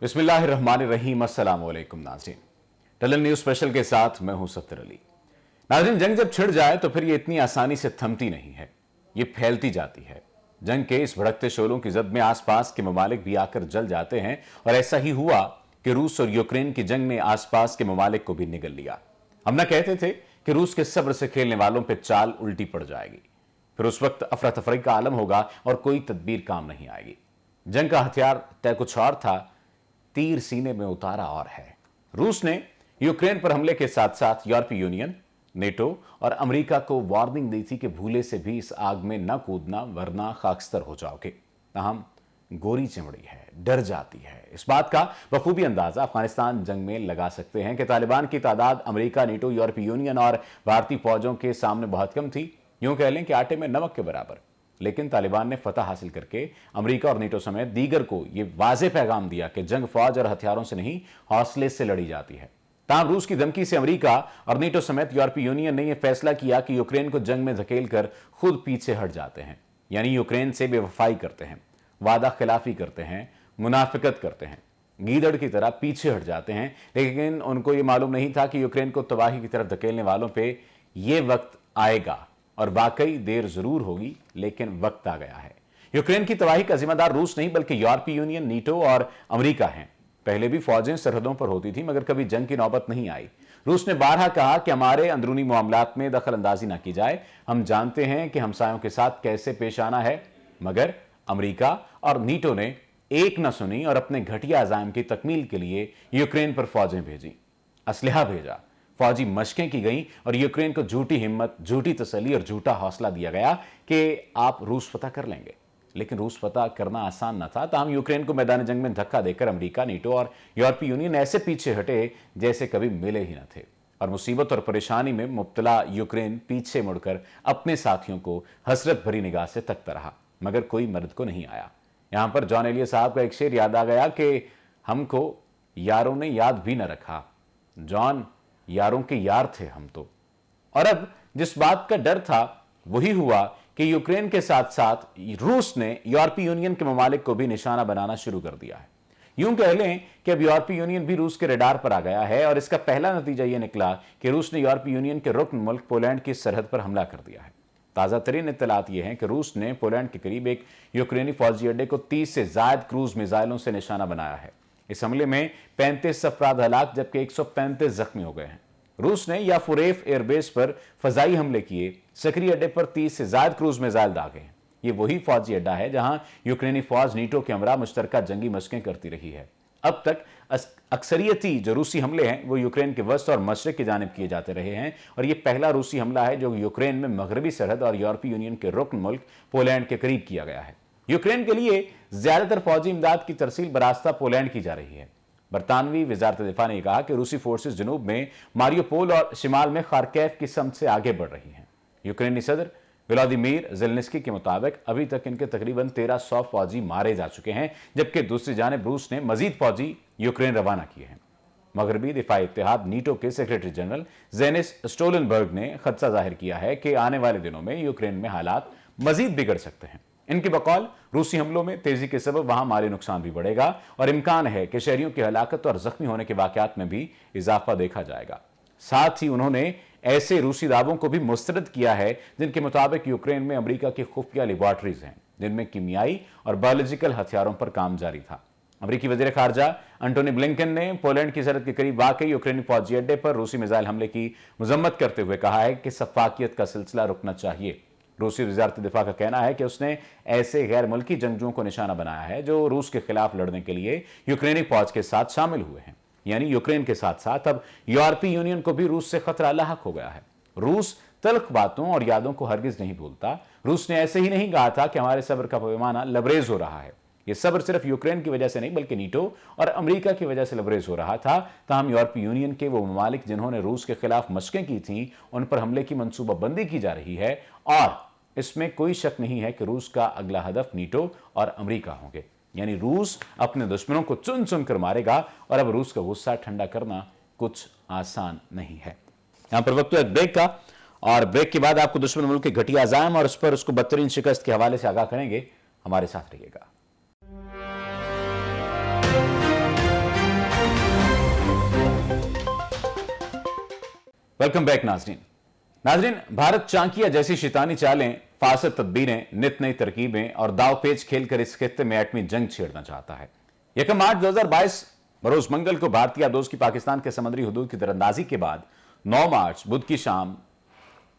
बिस्मिल्लाहिर्रहमानिर्रहीम। अस्सलाम वालेकुम नाज़रीन, टलन न्यूज़ स्पेशल के साथ मैं हूं सफ्तर अली। नाज़रीन, जंग जब छिड़ जाए तो फिर ये इतनी आसानी से थमती नहीं है, ये फैलती जाती है। जंग के इस भड़कते शोलों की जद में आसपास के ममालिक भी आकर जल जाते हैं और ऐसा ही हुआ कि रूस और यूक्रेन की जंग ने आसपास के ममालिक को भी निगल लिया। हम ना कहते थे कि रूस के सब्र से खेलने वालों पर चाल उल्टी पड़ जाएगी, फिर उस वक्त अफरा तफरी का आलम होगा और कोई तदबीर काम नहीं आएगी। जंग का हथियार तय कुछ और था, तीर सीने में उतारा और है। रूस ने यूक्रेन पर हमले के साथ साथ यूरोपीय यूनियन, नेटो और अमेरिका को वार्निंग दी थी कि भूले से भी इस आग में न कूदना वरना खाकस्तर हो जाओगे। ताहम गोरी चमड़ी है, डर जाती है। इस बात का बखूबी अंदाजा अफगानिस्तान जंग में लगा सकते हैं कि तालिबान की तादाद अमेरिका, नेटो, यूरोपीय यूनियन और भारतीय फौजों के सामने बहुत कम थी, यूं कह लें कि आटे में नमक के बराबर। लेकिन तालिबान ने फतह हासिल करके अमेरिका और नेटो समेत दीगर को यह वाज़ेह पैगाम दिया कि जंग फौज और हथियारों से नहीं, हौसले से लड़ी जाती है। ताहम रूस की धमकी से अमेरिका और नेटो समेत यूरोपीय यूनियन ने यह फैसला किया कि यूक्रेन को जंग में धकेल कर खुद पीछे हट जाते हैं, यानी यूक्रेन से बेवफाई करते हैं, वादा खिलाफी करते हैं, मुनाफिकत करते हैं, गीदड़ की तरह पीछे हट जाते हैं। लेकिन उनको यह मालूम नहीं था कि यूक्रेन को तबाही की तरफ धकेलने वालों पर यह वक्त आएगा और वाकई देर जरूर होगी, लेकिन वक्त आ गया है। यूक्रेन की तबाही का जिम्मेदार रूस नहीं बल्कि यूरोपीय यूनियन, नेटो और अमेरिका हैं। पहले भी फौजें सरहदों पर होती थी मगर कभी जंग की नौबत नहीं आई। रूस ने बारहा कहा कि हमारे अंदरूनी मामलात में दखल अंदाजी ना की जाए, हम जानते हैं कि हमसायों के साथ कैसे पेश आना है। मगर अमेरिका और नेटो ने एक न सुनी और अपने घटिया अज़ाइम की तकमील के लिए यूक्रेन पर फौजें भेजी, असलहा भेजा, फौजी मशकें की गई और यूक्रेन को झूठी हिम्मत, झूठी तसल्ली और झूठा हौसला दिया गया कि आप रूस फतह कर लेंगे। लेकिन रूस फतह करना आसान न था। ताहम यूक्रेन को मैदान जंग में धक्का देकर अमेरिका, नेटो और यूरोपीय यूनियन ऐसे पीछे हटे जैसे कभी मिले ही न थे। और मुसीबत और परेशानी में मुब्तला यूक्रेन पीछे मुड़कर अपने साथियों को हसरत भरी निगाह से तकता रहा, मगर कोई मदद को नहीं आया। यहां पर जॉन एलियट साहब का एक शेर याद आ गया कि हमको यारों ने याद भी न रखा, जॉन यारों के यार थे हम तो। और अब जिस बात का डर था वही हुआ कि यूक्रेन के साथ साथ रूस ने यूरोपीय यूनियन के ममालिक को भी निशाना बनाना शुरू कर दिया है। यूं कह लें कि अब यूरोपीय यूनियन भी रूस के रडार पर आ गया है और इसका पहला नतीजा यह निकला कि रूस ने यूरोपीय यूनियन के रुकन मुल्क पोलैंड की सरहद पर हमला कर दिया है। ताज़ा तरीन इत्तलात यह है कि रूस ने पोलैंड के करीब एक यूक्रेनी फौजी अड्डे को 30 से ज्यादा क्रूज मिसाइलों से निशाना बनाया है। इस हमले में 35 अफराद हलाक जबकि 135 जख्मी हो गए हैं। रूस ने याफुरेफ एयरबेस पर फजाई हमले किए, सक्रिय अड्डे पर 30 से ज्यादा क्रूज मिसाइल दागे हैं। ये वही फौजी अड्डा है जहां यूक्रेनी फौज नेटो के हमरा मुश्तरका जंगी मशकें करती रही है। अब तक अक्सरियती जो रूसी हमले हैं वो यूक्रेन के वस्त और मशरक की जानिब किए जाते रहे हैं और यह पहला रूसी हमला है जो यूक्रेन में मगरबी सरहद और यूरोपीय यूनियन के रुकन मुल्क पोलैंड के करीब किया गया है। यूक्रेन के लिए ज्यादातर फौजी इमदाद की तरसील बरास्ता पोलैंड की जा रही है। बरतानवी वजारत दिफा ने कहा कि रूसी फोर्सेस जनूब में मारियोपोल और शिमाल में खारकेफ की समत से आगे बढ़ रही हैं। यूक्रेनी सदर व्लादिमीर ज़ेलेंस्की के मुताबिक अभी तक इनके तकरीबन 1300 फौजी मारे जा चुके हैं, जबकि दूसरी जानिब रूस ने मजीद फौजी यूक्रेन रवाना किए हैं। मगरबी दिफाई इत्तेहाद नीटो के सेक्रेटरी जनरल जेनिस स्टोलनबर्ग ने खदशा जाहिर किया है कि आने वाले दिनों में यूक्रेन में हालात मजीद बिगड़ सकते हैं। इनके बकौल रूसी हमलों में तेजी के सबब वहां माली नुकसान भी बढ़ेगा और इम्कान है कि शहरियों की हलाकत और जख्मी होने के वाकयात में भी इजाफा देखा जाएगा। साथ ही उन्होंने ऐसे रूसी दावों को भी मुस्तरद किया है जिनके मुताबिक यूक्रेन में अमेरिका की खुफिया लेबॉर्ट्रीज हैं जिनमें कीमियाई और बायोलॉजिकल हथियारों पर काम जारी था। अमेरिकी वजीर खारजा एंटोनी ब्लिंकन ने पोलैंड की सरहद के करीब वाकई यूक्रेनी फौजी अड्डे पर रूसी मिसाइल हमले की मजम्मत करते हुए कहा है कि सफाकियत का सिलसिला रुकना चाहिए। रूसी वजारत दिफा का कहना है कि उसने ऐसे गैर मुल्की जंगजुओं को निशाना बनाया है जो रूस के खिलाफ लड़ने के लिए यूक्रेनी फौज के साथ शामिल हुए हैं। यानी यूक्रेन के साथ साथ अब यूरोपीय यूनियन को भी रूस से खतरा लाहक हो गया है। रूस तल्ख बातों और यादों को हरगिज नहीं भूलता। रूस ने ऐसे ही नहीं कहा था कि हमारे सब्र का पैमाना लबरेज हो रहा है। यह सब्र सिर्फ यूक्रेन की वजह से नहीं बल्कि नेटो और अमेरिका की वजह से लबरेज हो रहा था। ताहम यूरोपीय यूनियन के वो ममालिक जिन्होंने रूस के खिलाफ मशकें की थीं उन पर हमले की मनसूबाबंदी की जा रही है और इसमें कोई शक नहीं है कि रूस का अगला हदफ नेटो और अमेरिका होंगे। यानी रूस अपने दुश्मनों को चुन चुन कर मारेगा और अब रूस का गुस्सा ठंडा करना कुछ आसान नहीं है। यहां पर वक्त है ब्रेक का और ब्रेक के बाद आपको दुश्मन मुल्क के घटिया अज़ाइम और उस पर उसको बदतरीन शिकस्त के हवाले से आगाह करेंगे। हमारे साथ रहिएगा। वेलकम बैक नाजरीन। नाजरीन, भारत चांकिया जैसी शैतानी चालें, फासद तदबीरें, नित नई तरकीबें और दावपेच खेलकर इस खित्ते में एटमी जंग छेड़ना चाहता है। 1 मार्च 2022 बरोज मंगल को भारतीय आबदोज की पाकिस्तान के समुद्री हुदूद की दरअंदाजी के बाद 9 मार्च बुध की शाम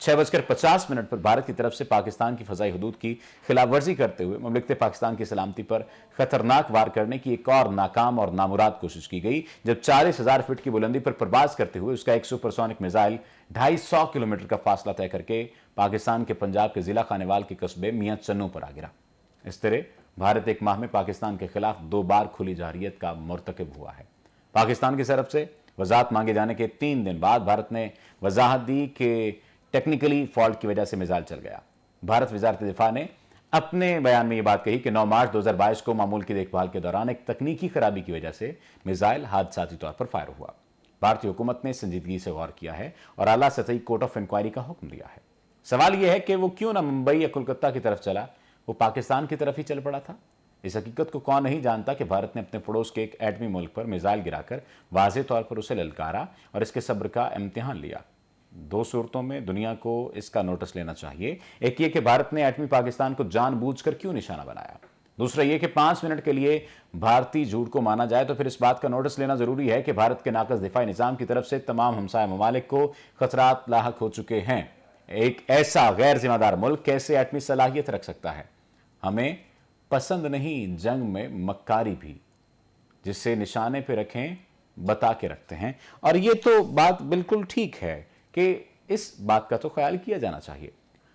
6:50 पर भारत की तरफ से पाकिस्तान की फजाई हुदूद की खिलाफ वर्जी करते हुए ममलिकत पाकिस्तान की सलामती पर खतरनाक वार करने की एक और नाकाम और नामुराद कोशिश की गई, जब 40,000 फीट की बुलंदी पर प्रवास करते हुए उसका एक सुपरसोनिक मिसाइल 250 किलोमीटर का फासला तय करके पाकिस्तान के पंजाब के जिला खानेवाल के कस्बे मियां चन्नू पर आ गिरा। इस तरह भारत 1 माह में पाकिस्तान के खिलाफ 2 बार खुली जारहियत का मुर्तकिब हुआ है। पाकिस्तान की तरफ से वजाहत मांगे जाने के 3 दिन बाद भारत ने वजाहत दी कि टेक्निकली फॉल्ट की वजह से मिसाइल चल गया। भारत वजारत दिफा ने अपने बयान में यह बात कही कि 9 मार्च 2022 को मामूल की देखभाल के दौरान एक तकनीकी खराबी की वजह से मिसाइल हादसाती तौर पर फायर हुआ। भारतीय हुकूमत ने संजीदगी से गौर किया है और आला सतही कोर्ट ऑफ इंक्वायरी का हुक्म दिया है। सवाल यह है कि वो क्यों ना मुंबई या कोलकाता की तरफ चला, वो पाकिस्तान की तरफ ही चल पड़ा था। इस हकीकत को कौन नहीं जानता कि भारत ने अपने पड़ोस के एक एटमी मुल्क पर मिसाइल गिराकर वाज़ेह तौर पर उसे ललकारा और इसके सब्र का इम्तिहान लिया। 2 सूरतों में दुनिया को इसका नोटिस लेना चाहिए। एक ये कि भारत ने एटमी पाकिस्तान को जानबूझकर क्यों निशाना बनाया। दूसरा ये कि 5 मिनट के लिए भारतीय झूठ को माना जाए तो फिर इस बात का नोटिस लेना जरूरी है कि भारत के नाकस दिफाई निजाम की तरफ से तमाम हमसाया ममालिक को खतरात लाहक हो चुके हैं। एक ऐसा गैर जिम्मेदार मुल्क कैसे एटमी सलाहियत रख सकता है। हमें पसंद नहीं जंग में मक्कारी भी, जिससे निशाने पे रखें बता के रखते हैं। और ये तो बात बिल्कुल ठीक है कि इस बात का तो ख्याल किया जाना चाहिए।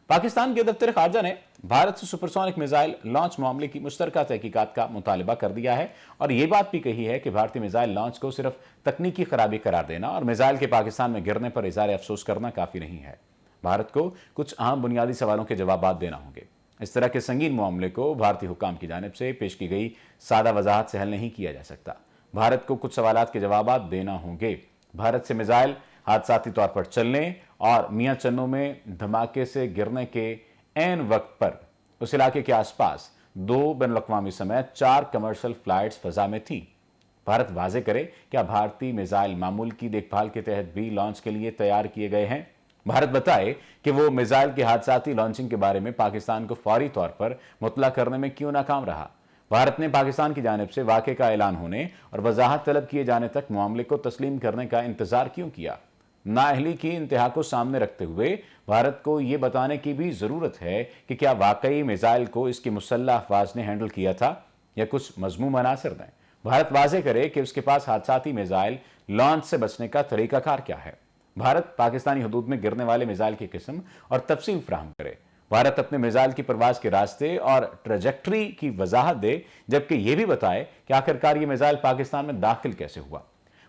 पाकिस्तान के दफ्तर खारजा ने भारत से सुपरसोनिक मिसाइल लॉन्च मामले की मुश्तरका तहकीकात का मुतालबा कर दिया है और यह बात भी कही है कि भारतीय मिसाइल लॉन्च को सिर्फ तकनीकी खराबी करार देना और मिसाइल के पाकिस्तान में गिरने पर इज़हार अफसोस करना काफी नहीं है। भारत को कुछ अहम बुनियादी सवालों के जवाब देना होंगे। इस तरह के संगीन मामले को भारतीय हुकाम की जानिब से पेश की गई सादा वजाहत से हल नहीं किया जा सकता। भारत को कुछ सवालात के जवाब देना होंगे। भारत से मिसाइल हादसाती तौर पर चलने और मियां चन्नू में धमाके से गिरने के ऐन वक्त पर उस इलाके के आसपास 2 बैनुल-अक़वामी समेत 4 कमर्शियल फ्लाइट्स फजा में थी। भारत वाजे करे, क्या भारतीय मिसाइल मामूल की देखभाल के तहत भी लॉन्च के लिए तैयार किए गए हैं। भारत बताए कि वो मिसाइल की हादसाती लॉन्चिंग के बारे में पाकिस्तान को फौरी तौर पर मुतला करने में क्यों नाकाम रहा। भारत ने पाकिस्तान की जानिब से वाक़े का ऐलान होने और वजाहत तलब किए जाने तक मामले को तस्लीम करने का इंतजार क्यों किया। नाअहली की इंतहा को सामने रखते हुए भारत को यह बताने की भी जरूरत है कि क्या वाकई मिसाइल को इसकी मुसल्लह अफवाज ने हैंडल किया था या कुछ मजमूम अनासर ने। भारत वाजे करे कि उसके पास हादसाती मिसाइल लॉन्च से बचने का तरीकाकार क्या है। भारत पाकिस्तानी हदूद में गिरने वाले मिसाइल की किस्म और तफसील फराहम करे। भारत अपने मिसाइल की परवाज के रास्ते और ट्रेजेक्ट्री की वजाहत दे, जबकि यह भी बताए कि आखिरकार यह मिसाइल पाकिस्तान में दाखिल कैसे हुआ।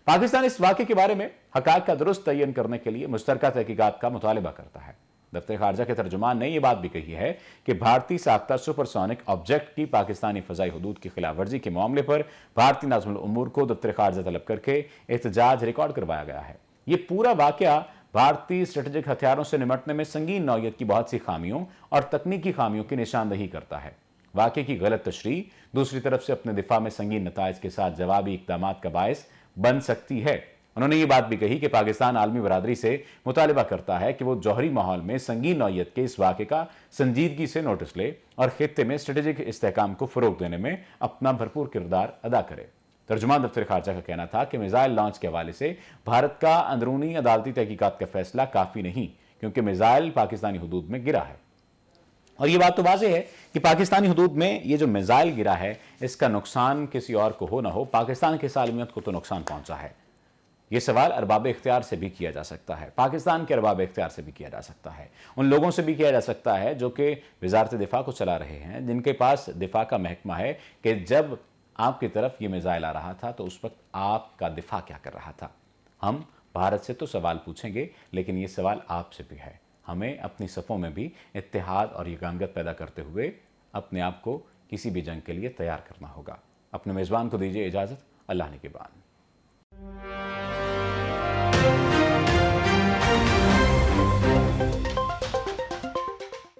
पाकिस्तान इस वाक़े के बारे में हक़ाइक़ का दुरुस्त तयन करने के लिए मुश्तरका तहकीकात का मुतालबा करता है। दफ्तर खारजा के तर्जुमान ने यह बात भी कही है कि भारतीय साख्ता सुपरसोनिक ऑब्जेक्ट की पाकिस्तानी फजाई हुदूद की खिलाफ वर्जी के मामले पर भारतीय नाज़िमुल उमूर को दफ्तर खारजा तलब करके एहतजाज रिकॉर्ड करवाया गया है। यह पूरा वाक़या भारतीय स्ट्रेटेजिक हथियारों से निमटने में संगीन नौयत की बहुत सी खामियों और तकनीकी खामियों की निशानदही करता है। वाक़े की गलत तशरीह दूसरी तरफ से अपने दिफा में संगीन नताइज के साथ जवाबी इक़दाम का बायस बन सकती है। उन्होंने ये बात भी कही कि पाकिस्तान आलमी बरादरी से मुतालबा करता है कि वो जौहरी माहौल में संगीन नौयत के इस वाक़े का संजीदगी से नोटिस ले और खित्ते में स्ट्रेटेजिक इस्तेहकाम को फ़रोग़ देने में अपना भरपूर किरदार अदा करे। तर्जुमान दफ्तर खारजा का कहना था कि मिसाइल लॉन्च के हवाले से भारत का अंदरूनी अदालती तहकीकात का फैसला काफ़ी नहीं, क्योंकि मिसाइल पाकिस्तानी हुदूद में गिरा है। और ये बात तो वाज़ेह है कि पाकिस्तानी हुदूद में ये जो मिसाइल गिरा है इसका नुकसान किसी और को हो ना हो, पाकिस्तान की सालमियत को तो नुकसान पहुंचा है। ये सवाल अरबाब इख्तियार से भी किया जा सकता है, पाकिस्तान के अरबाब इख्तियार से भी किया जा सकता है, उन लोगों से भी किया जा सकता है जो कि वजारत दिफा को चला रहे हैं, जिनके पास दिफा का महकमा है कि जब आपकी तरफ ये मिसाइल आ रहा था तो उस वक्त आपका दिफा क्या कर रहा था। हम भारत से तो सवाल पूछेंगे, लेकिन ये सवाल आपसे भी है। हमें अपनी सफ़ों में भी इत्तेहाद और यगानगत पैदा करते हुए अपने आप को किसी भी जंग के लिए तैयार करना होगा। अपने मेज़बान को दीजिए इजाज़त। अल्लाह ने के बाद।